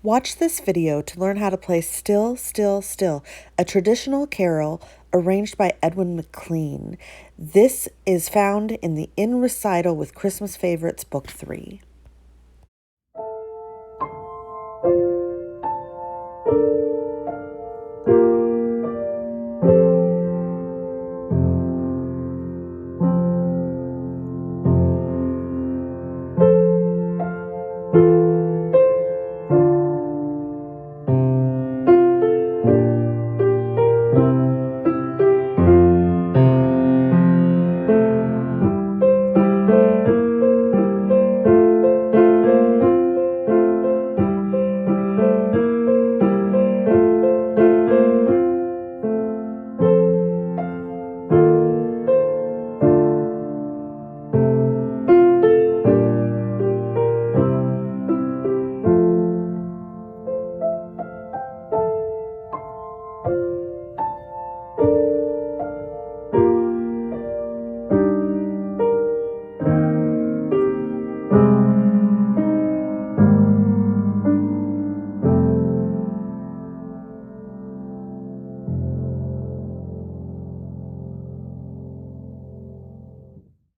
Watch this video to learn how to play Still, Still, Still, a traditional carol arranged by Edwin McLean. This is found in the In Recital with Christmas Favorites, Book 3.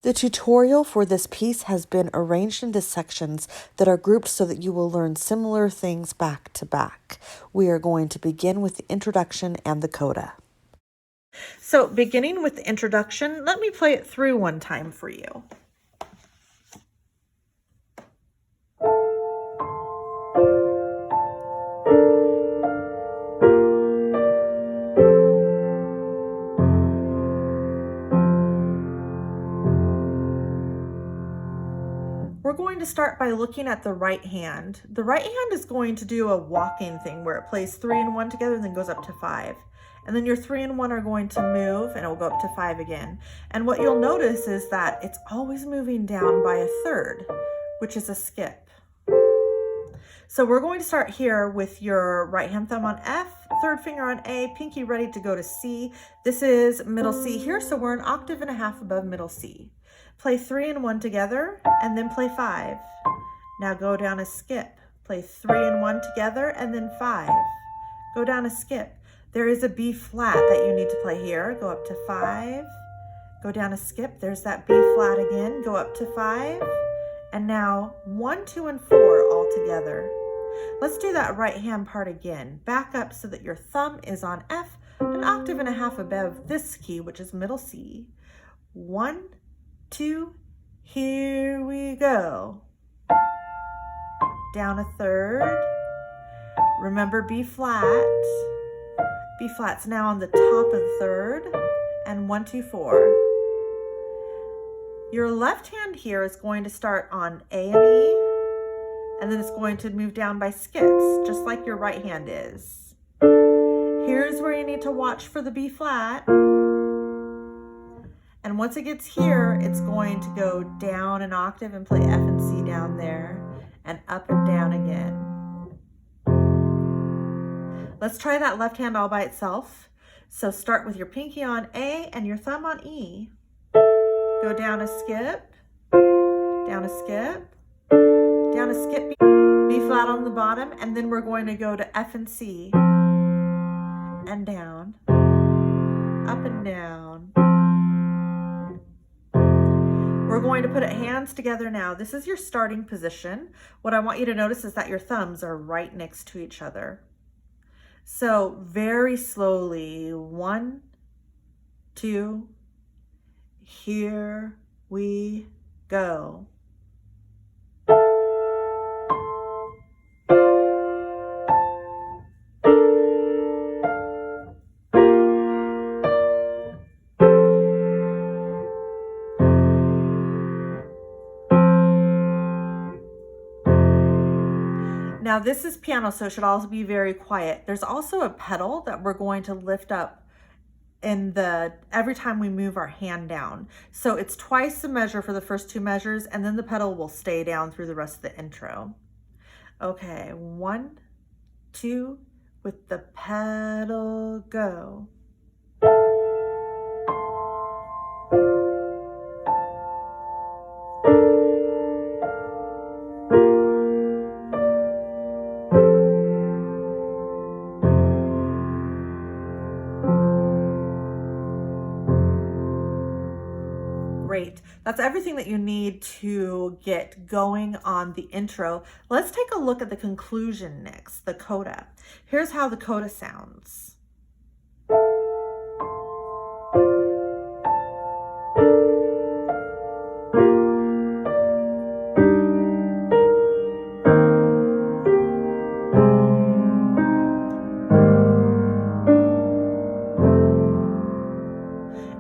The tutorial for this piece has been arranged into sections that are grouped so that you will learn similar things back to back. We are going to begin with the introduction and the coda. So, beginning with the introduction, let me play it through one time for you. We're going to start by looking at the right hand. The right hand is going to do a walking thing where it plays 3 and 1 together and then goes up to 5. And then your 3 and 1 are going to move and it will go up to 5 again. And what you'll notice is that it's always moving down by a third, which is a skip. So we're going to start here with your right hand thumb on F, third finger on A, pinky ready to go to C. This is middle C here, so we're an octave and a half above middle C. Play 3 and 1 together and then play 5. Now go down a skip. Play 3 and 1 together and then 5. Go down a skip. There is a B flat that you need to play here. Go up to 5. Go down a skip. There's that B flat again. Go up to 5. And now 1, 2, and 4 all together. Let's do that right hand part again. Back up so that your thumb is on F, an octave and a half above this key, which is middle C. 1, 2, here we go. Down a third. Remember B flat. B flat's now on the top of the third. And 1, 2, 4. Your left hand here is going to start on A and E, and then it's going to move down by skips, just like your right hand is. Here's where you need to watch for the B flat. And once it gets here, it's going to go down an octave and play F and C down there, and up and down again. Let's try that left hand all by itself. So start with your pinky on A and your thumb on E. Go down a skip, down a skip, down a skip, B flat on the bottom, and then we're going to go to F and C, and down, up and down. We're going to put hands together now. This is your starting position. What I want you to notice is that your thumbs are right next to each other. So very slowly, 1, 2, here we go. Now this is piano, so it should also be very quiet. There's also a pedal that we're going to lift up every time we move our hand down. So it's twice the measure for the first 2 measures, and then the pedal will stay down through the rest of the intro. Okay, 1, 2, with the pedal, go. Great. That's everything that you need to get going on the intro. Let's take a look at the conclusion next, the coda. Here's how the coda sounds.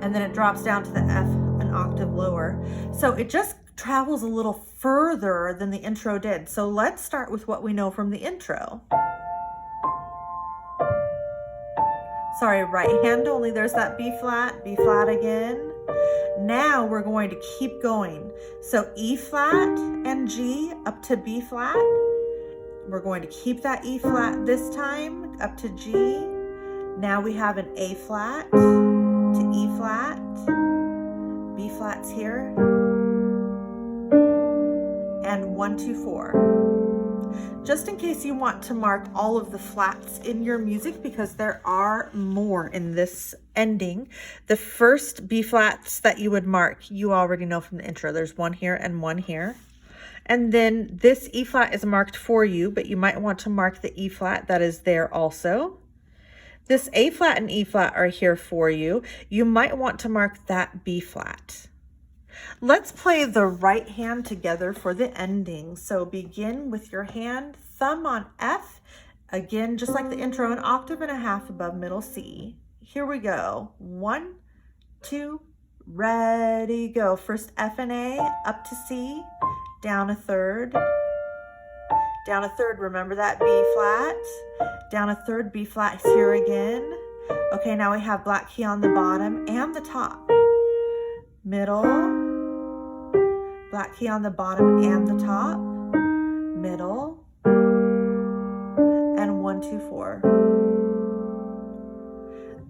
And then it drops down to the F an octave lower. So it just travels a little further than the intro did. So let's start with what we know from the intro. Sorry, right hand only, there's that B flat again. Now we're going to keep going. So E flat and G up to B flat. We're going to keep that E flat this time up to G. Now we have an A flat to E flat, B flats here, and 1, 2, 4. Just in case you want to mark all of the flats in your music, because there are more in this ending. The first B flats that you would mark, you already know from the intro. There's one here and one here. And then this E flat is marked for you, but you might want to mark the E flat that is there also. This A flat and E flat are here for you. You might want to mark that B flat. Let's play the right hand together for the ending. So begin with your hand, thumb on F. Again, just like the intro, an octave and a half above middle C. Here we go. 1, 2, ready, go. First F and A, up to C, down a third. Down a third, remember that B flat. Down a third, B flat here again. Okay, now we have black key on the bottom and the top. Middle, black key on the bottom and the top. Middle, and 1, 2, 4.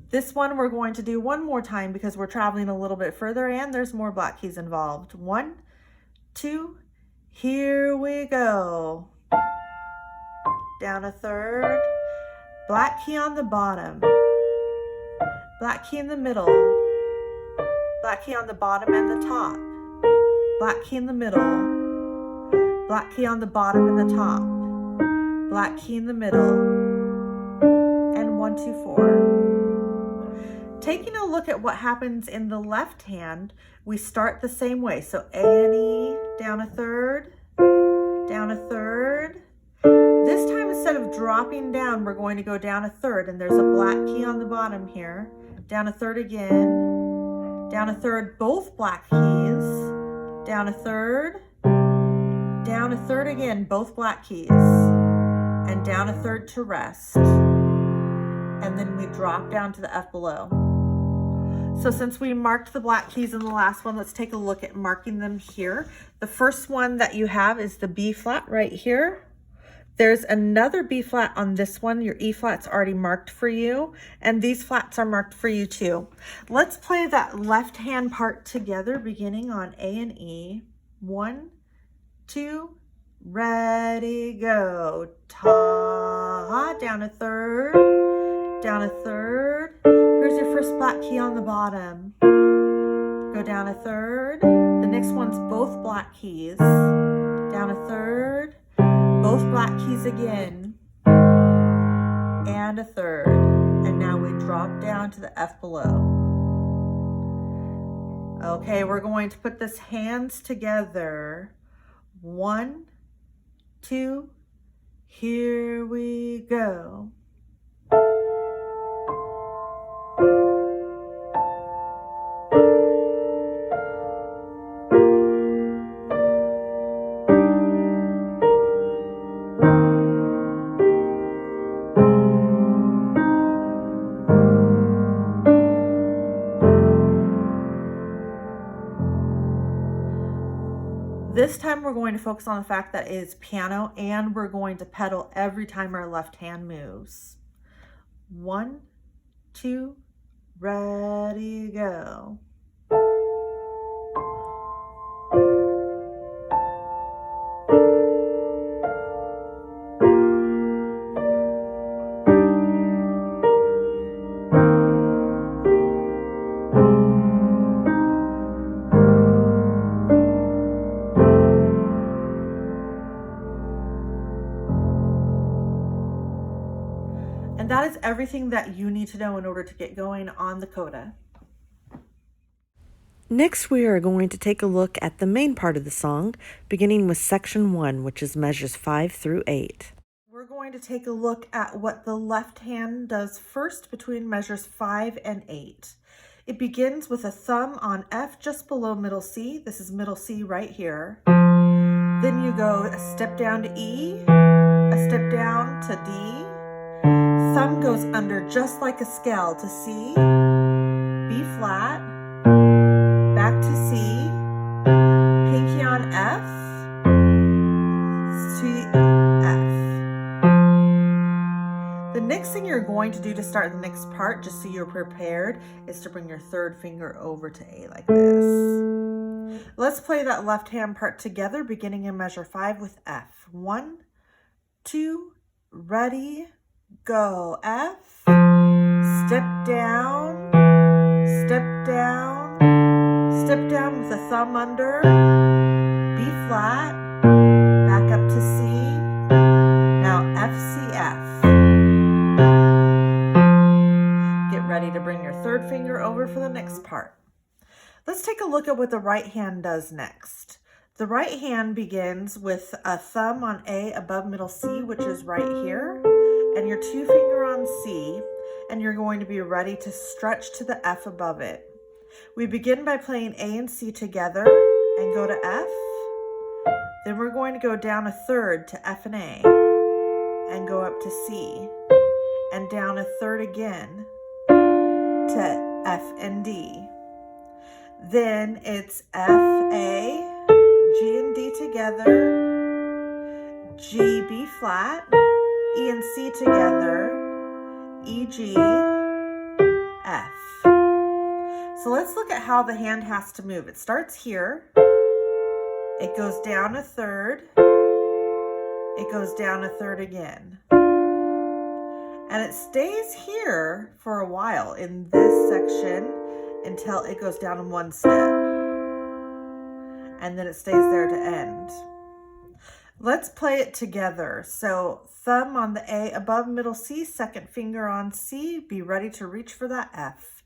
This one we're going to do one more time because we're traveling a little bit further and there's more black keys involved. 1, 2, here we go. Down a third, black key on the bottom, black key in the middle, black key on the bottom and the top, black key in the middle, black key on the bottom and the top, black key in the middle, and 1, 2, 4. Taking a look at what happens in the left hand, we start the same way. So A and E, down a third, down a third. This time, instead of dropping down, we're going to go down a third, and there's a black key on the bottom here. Down a third again, down a third, both black keys, down a third again, both black keys, and down a third to rest. And then we drop down to the F below. So since we marked the black keys in the last one, let's take a look at marking them here. The first one that you have is the B flat right here. There's another B flat on this one. Your E flat's already marked for you, and these flats are marked for you too. Let's play that left hand part together, beginning on A and E. 1, 2, ready, go. Ta, down a third, down a third. Here's your first black key on the bottom. Go down a third. The next one's both black keys. Down a third. Both black keys again, and a third, and now we drop down to the F below. Okay, we're going to put this hands together. 1, 2, here we go. This time we're going to focus on the fact that it is piano, and we're going to pedal every time our left hand moves. 1, 2, ready, go. And that is everything that you need to know in order to get going on the coda. Next, we are going to take a look at the main part of the song, beginning with section 1, which is measures 5 through 8. We're going to take a look at what the left hand does first between measures 5 and 8. It begins with a thumb on F just below middle C. This is middle C right here. Then you go a step down to E, a step down to D. Thumb goes under just like a scale to C, B flat, back to C, pinky on F, C, F. The next thing you're going to do to start the next part, just so you're prepared, is to bring your third finger over to A like this. Let's play that left hand part together, beginning in measure 5 with F. 1, 2, ready, go. F, step down, step down, step down with a thumb under, B flat, back up to C, now F, C, F. Get ready to bring your third finger over for the next part. Let's take a look at what the right hand does next. The right hand begins with a thumb on A above middle C, which is right here, and your 2 finger on C, and you're going to be ready to stretch to the F above it. We begin by playing A and C together and go to F. Then we're going to go down a third to F and A and go up to C, and down a third again to F and D. Then it's F, A, G and D together, G, B flat, E and C together, E, G, F. So let's look at how the hand has to move. It starts here, it goes down a third, it goes down a third again. And it stays here for a while in this section until it goes down in 1 step. And then it stays there to end. Let's play it together. So thumb on the A above middle C, second finger on C, be ready to reach for that F.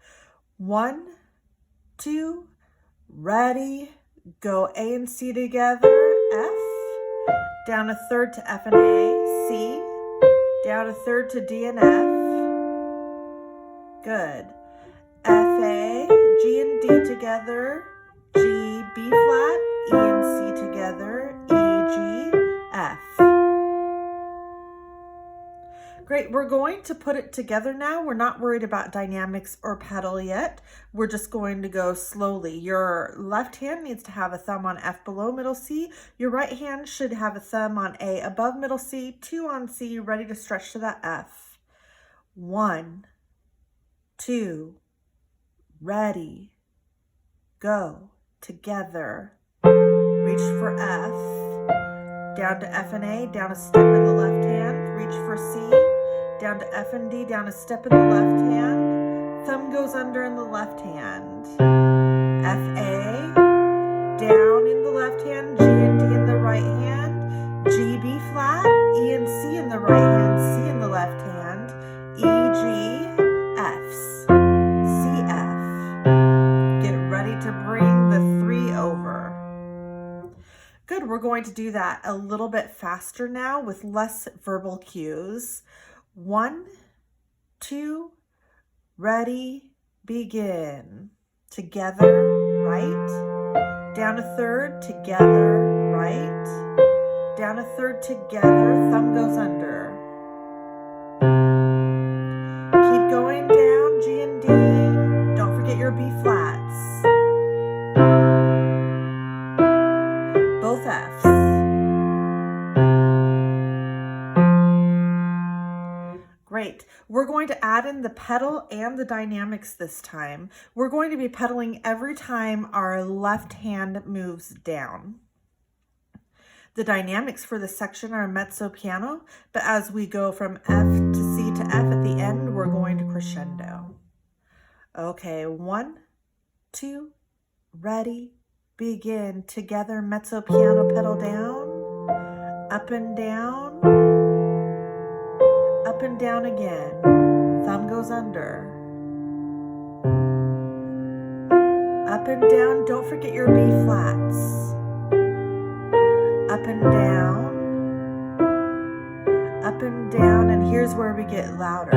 1, 2, ready, go. A and C together, F, down a third to F and A, C, down a third to D and F, good. F, A, G and D together, G, B flat, E and C together, E, G, F. Great, we're going to put it together now. We're not worried about dynamics or pedal yet. We're just going to go slowly. Your left hand needs to have a thumb on F below middle C. Your right hand should have a thumb on A above middle C, 2 on C, ready to stretch to that F. 1, 2, ready, go. Together, reach for F, down to F and A, down a step in the left hand, reach for C, down to F and D, down a step in the left hand, thumb goes under in the left hand, F, A, down in the left hand, G and D in the right hand, G, B flat, E and C in the right hand, C in the left hand, E, G, Fs, C, F. Get ready to bring the 3 over. Good, we're going to do that a little bit faster now with less verbal cues. 1, 2, ready, begin. Together, right, down a third, together, right, down a third, together, thumb goes under. Keep going down, G and D, don't forget your B flats. Both Fs. Great. We're going to add in the pedal and the dynamics this time. We're going to be pedaling every time our left hand moves down. The dynamics for this section are mezzo piano, but as we go from F to C to F at the end, we're going to crescendo. Okay, 1, 2, ready, begin. Together, mezzo piano pedal down, up and down, up up and down again. Thumb goes under. Up and down. Don't forget your B flats. Up and down. Up and down. And here's where we get louder.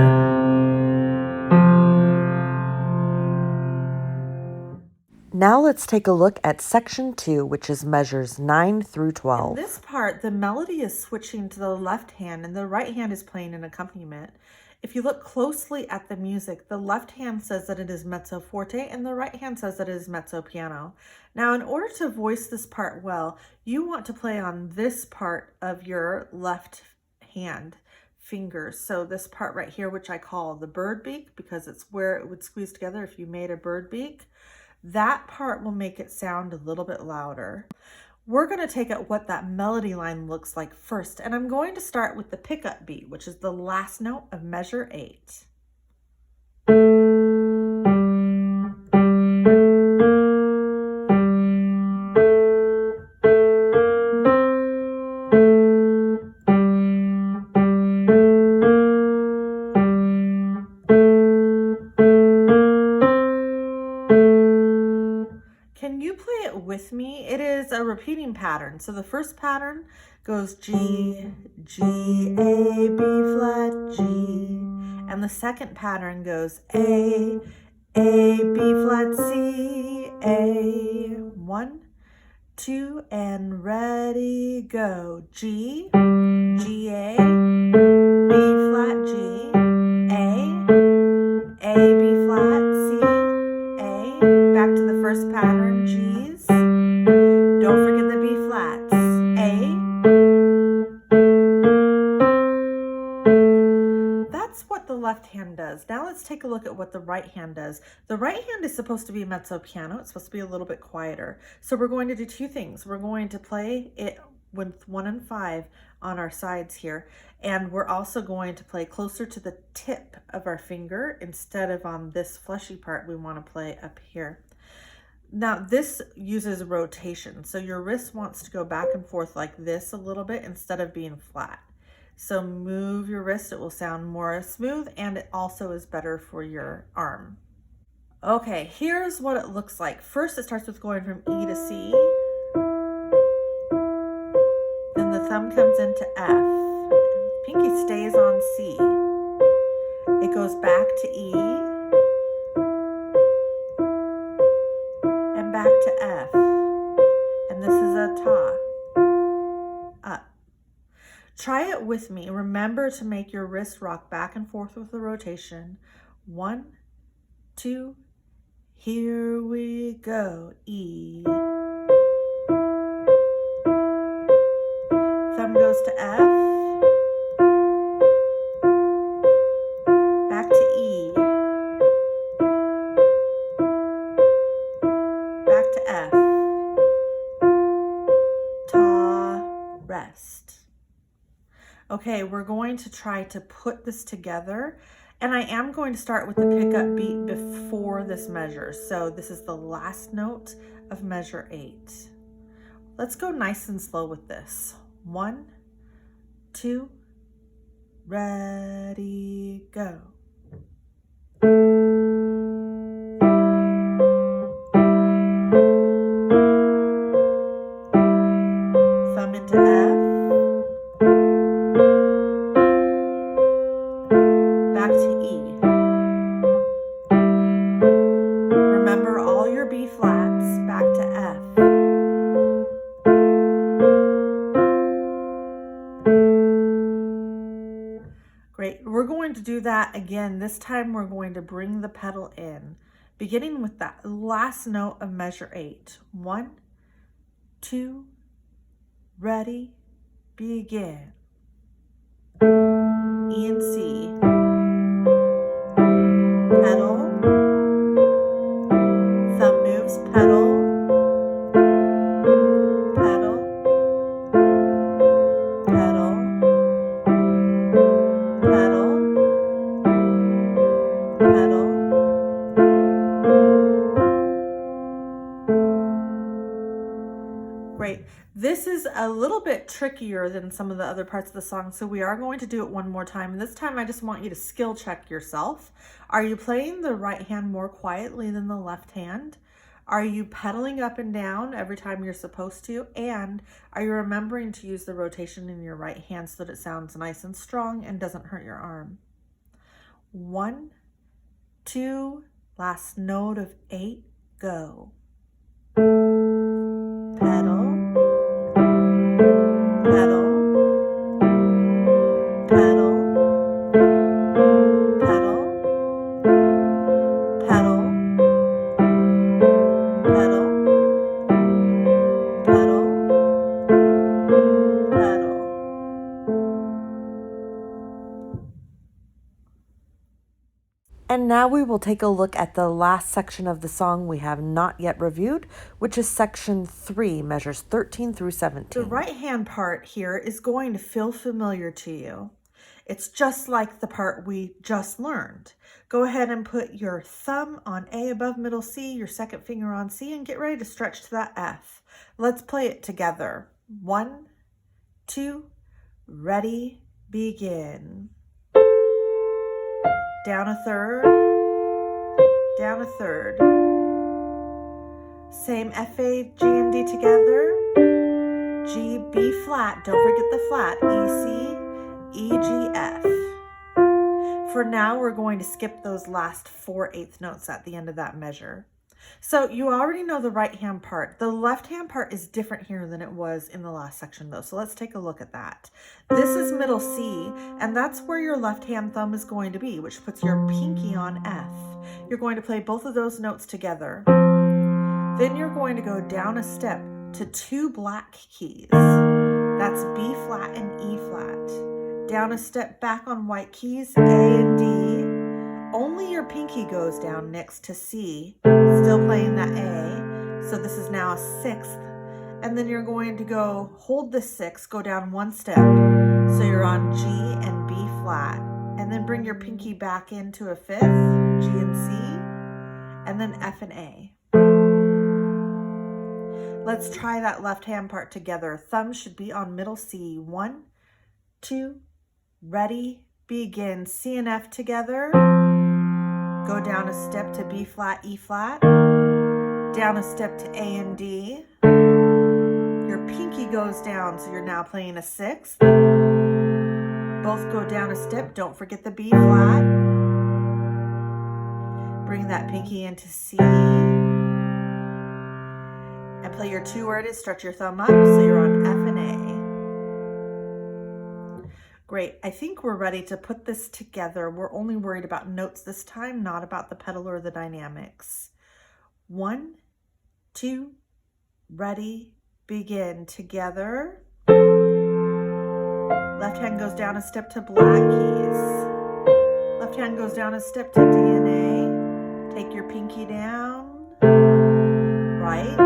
Now let's take a look at section 2, which is measures 9 through 12. In this part, the melody is switching to the left hand and the right hand is playing an accompaniment. If you look closely at the music, the left hand says that it is mezzo forte and the right hand says that it is mezzo piano. Now, in order to voice this part well, you want to play on this part of your left hand fingers. So this part right here, which I call the bird beak, because it's where it would squeeze together if you made a bird beak. That part will make it sound a little bit louder. We're going to take out what that melody line looks like first, and I'm going to start with the pickup beat, which is the last note of measure 8. Can you play it with me? It is a repeating pattern. So the first pattern goes G, G, A, B flat, G. And the second pattern goes A, B flat, C, A. 1, 2, and ready, go. G, G, A, B flat, G, A, B flat, C, A. Back to the first pattern, G's. Don't forget the B flats. A. That's what the left hand does. Now let's take a look at what the right hand does. The right hand is supposed to be mezzo piano. It's supposed to be a little bit quieter. So we're going to do two things. We're going to play it with 1 and 5 on our sides here. And we're also going to play closer to the tip of our finger instead of on this fleshy part. We want to play up here. Now this uses rotation. So your wrist wants to go back and forth like this a little bit instead of being flat. So move your wrist, it will sound more smooth, and it also is better for your arm. Okay, here's what it looks like. First, it starts with going from E to C. Then the thumb comes into F. Pinky stays on C. It goes back to E. And back to F. And this is a ta. Up. Try it with me. Remember to make your wrist rock back and forth with the rotation. 1, 2, here we go. E. Thumb goes to F. Back to E. Back to F. Ta, rest. Okay, we're going to try to put this together, and I am going to start with the pickup beat before this measure. So this is the last note of measure 8. Let's go nice and slow with this. 1, 2, ready, go. Thumb into F. Back to E. Remember all your B flats, back to F. Great, we're going to do that again. This time we're going to bring the pedal in, beginning with that last note of measure 8. 1, 2, ready, begin. E and C. Pedal, thumb moves, pedal, pedal, pedal, pedal, pedal. Great. This This is a little bit trickier than some of the other parts of the song, so we are going to do it one more time. And this time I just want you to skill check yourself. Are you playing the right hand more quietly than the left hand? Are you pedaling up and down every time you're supposed to? And are you remembering to use the rotation in your right hand so that it sounds nice and strong and doesn't hurt your arm? 1, 2, last note of 8, go. Pedal, pedal, pedal, pedal, pedal, pedal, pedal, pedal. And now we will take a look at the last section of the song we have not yet reviewed, which is section 3, measures 13 through 17. The right hand part here is going to feel familiar to you. It's just like the part we just learned. Go ahead and put your thumb on A above middle C, your second finger on C, and get ready to stretch to that F. Let's play it together. 1, 2, ready, begin. Down a third, down a third. Same F, A, G, and D together. G, B flat, don't forget the flat. E, C, E, G, F. For now, we're going to skip those last 4/8 notes at the end of that measure. So you already know the right hand part. The left hand part is different here than it was in the last section though. So let's take a look at that. This is middle C, and that's where your left hand thumb is going to be, which puts your pinky on F. You're going to play both of those notes together. Then you're going to go down a step to 2 black keys. That's B flat and E flat. Down a step back on white keys, A and D. Only your pinky goes down next to C, still playing that A. So this is now a 6th. And then you're going to go hold the 6, go down 1 step. So you're on G and B flat. And then bring your pinky back into a 5th, G and C, and then F and A. Let's try that left hand part together. Thumb should be on middle C. 1, 2, ready, begin. C and F together. Go down a step to B flat, E flat. Down a step to A and D. Your pinky goes down, so you're now playing a 6th. Both go down a step. Don't forget the B flat. Bring that pinky into C. And play your 2 where it is. Stretch your thumb up, so you're on F and A. Great, I think we're ready to put this together. We're only worried about notes this time, not about the pedal or the dynamics. 1, 2, ready, begin. Together. Left hand goes down a step to black keys. Left hand goes down a step to D and A. Take your pinky down. Right.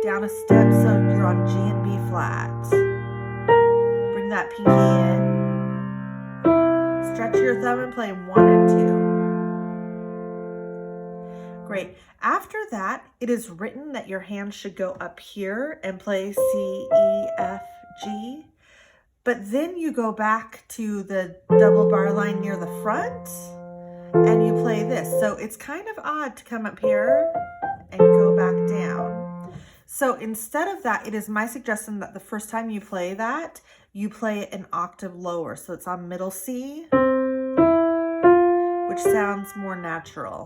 Down a step, so you're on G and B flat. That pinky in. Stretch your thumb and play 1 and 2. Great. After that, it is written that your hand should go up here and play C, E, F, G. But then you go back to the double bar line near the front and you play this. So it's kind of odd to come up here and go back down. So instead of that, it is my suggestion that the first time you play that, you play it an octave lower. So it's on middle C, which sounds more natural.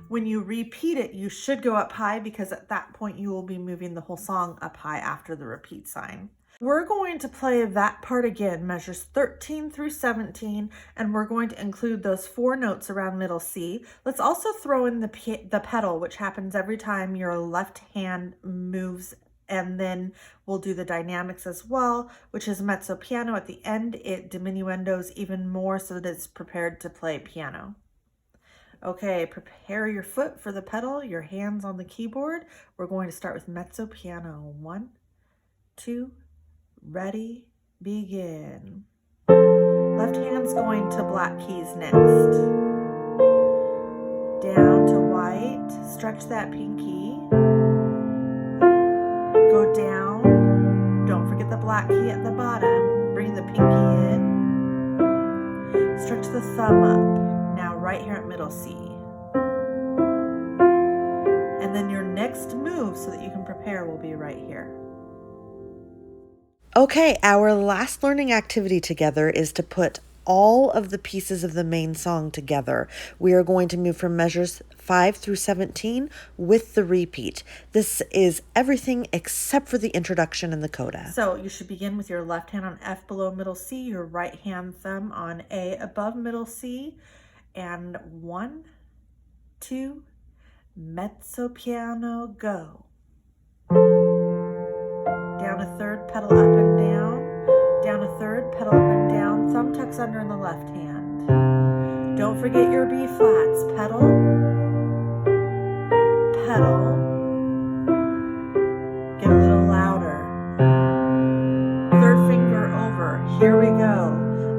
When you repeat it, you should go up high because at that point you will be moving the whole song up high after the repeat sign. We're going to play that part again, measures 13 through 17, and we're going to include those 4 notes around middle C. Let's also throw in the pedal, which happens every time your left hand moves, and then we'll do the dynamics as well, which is mezzo piano. At the end, it diminuendos even more so that it's prepared to play piano. Okay, prepare your foot for the pedal, your hands on the keyboard. We're going to start with mezzo piano. 1, 2, ready, begin. Left hand's going to black keys next. Down to white, stretch that pinky. black key at the bottom, bring the pinky in, stretch the thumb up, now right here at middle C. And then your next move, so that you can prepare, will be right here. Okay, our last learning activity together is to put all of the pieces of the main song together. We are going to move from measures 5 through 17 with the repeat. This is everything except for the introduction and the coda. So you should begin with your left hand on F below middle C, your right hand thumb on A above middle C, and 1, 2, mezzo piano, go. Down a third, pedal up and down. Down a third, pedal up and down. Thumb tucks under in the left hand. Don't forget your B flats. Pedal, pedal. Get a little louder. Third finger over. Here we go.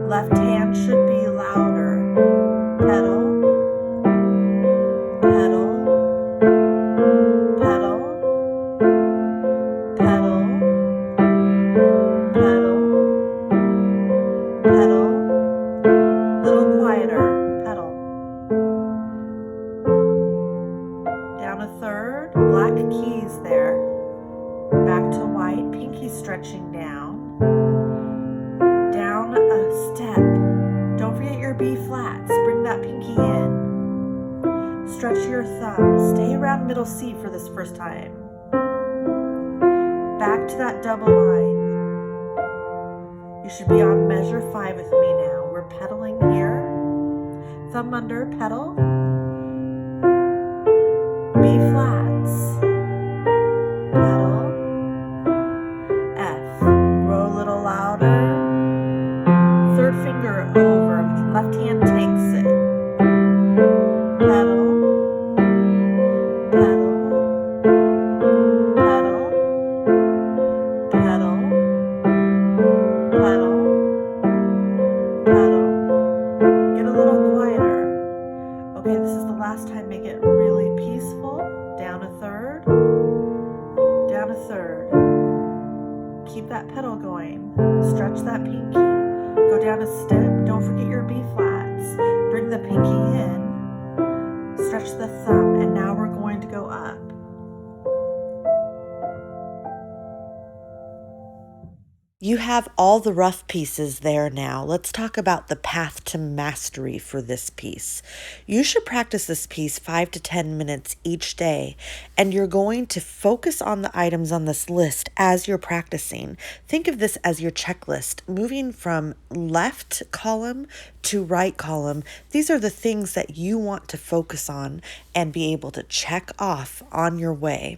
Left hand should be louder. Pedal, pedal. Stretching down a step. Don't forget your B flats. Bring that pinky in. Stretch your thumb. Stay around middle C for this first time. Back to that double line. You should be on measure 5 with me now. We're pedaling here. Thumb under, pedal. B flats. Pedal. Third finger over, left hand takes it. Pedal, pedal, pedal, pedal, pedal, pedal. Get a little quieter. Okay, this is the last time. Make it really peaceful. Down a third, down a third. Keep that pedal going. Stretch that pinky. Go down a step. Don't forget your B flats. Bring the pinky in. Stretch the thumb. And now we're going to go up. You have all the rough pieces there now. Let's talk about the path to mastery for this piece. You should practice this piece 5 to 10 minutes each day, and you're going to focus on the items on this list as you're practicing. Think of this as your checklist, moving from left column to right column. These are the things that you want to focus on and be able to check off on your way.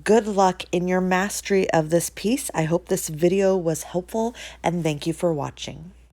Good luck in your mastery of this piece. I hope this video was helpful, and thank you for watching.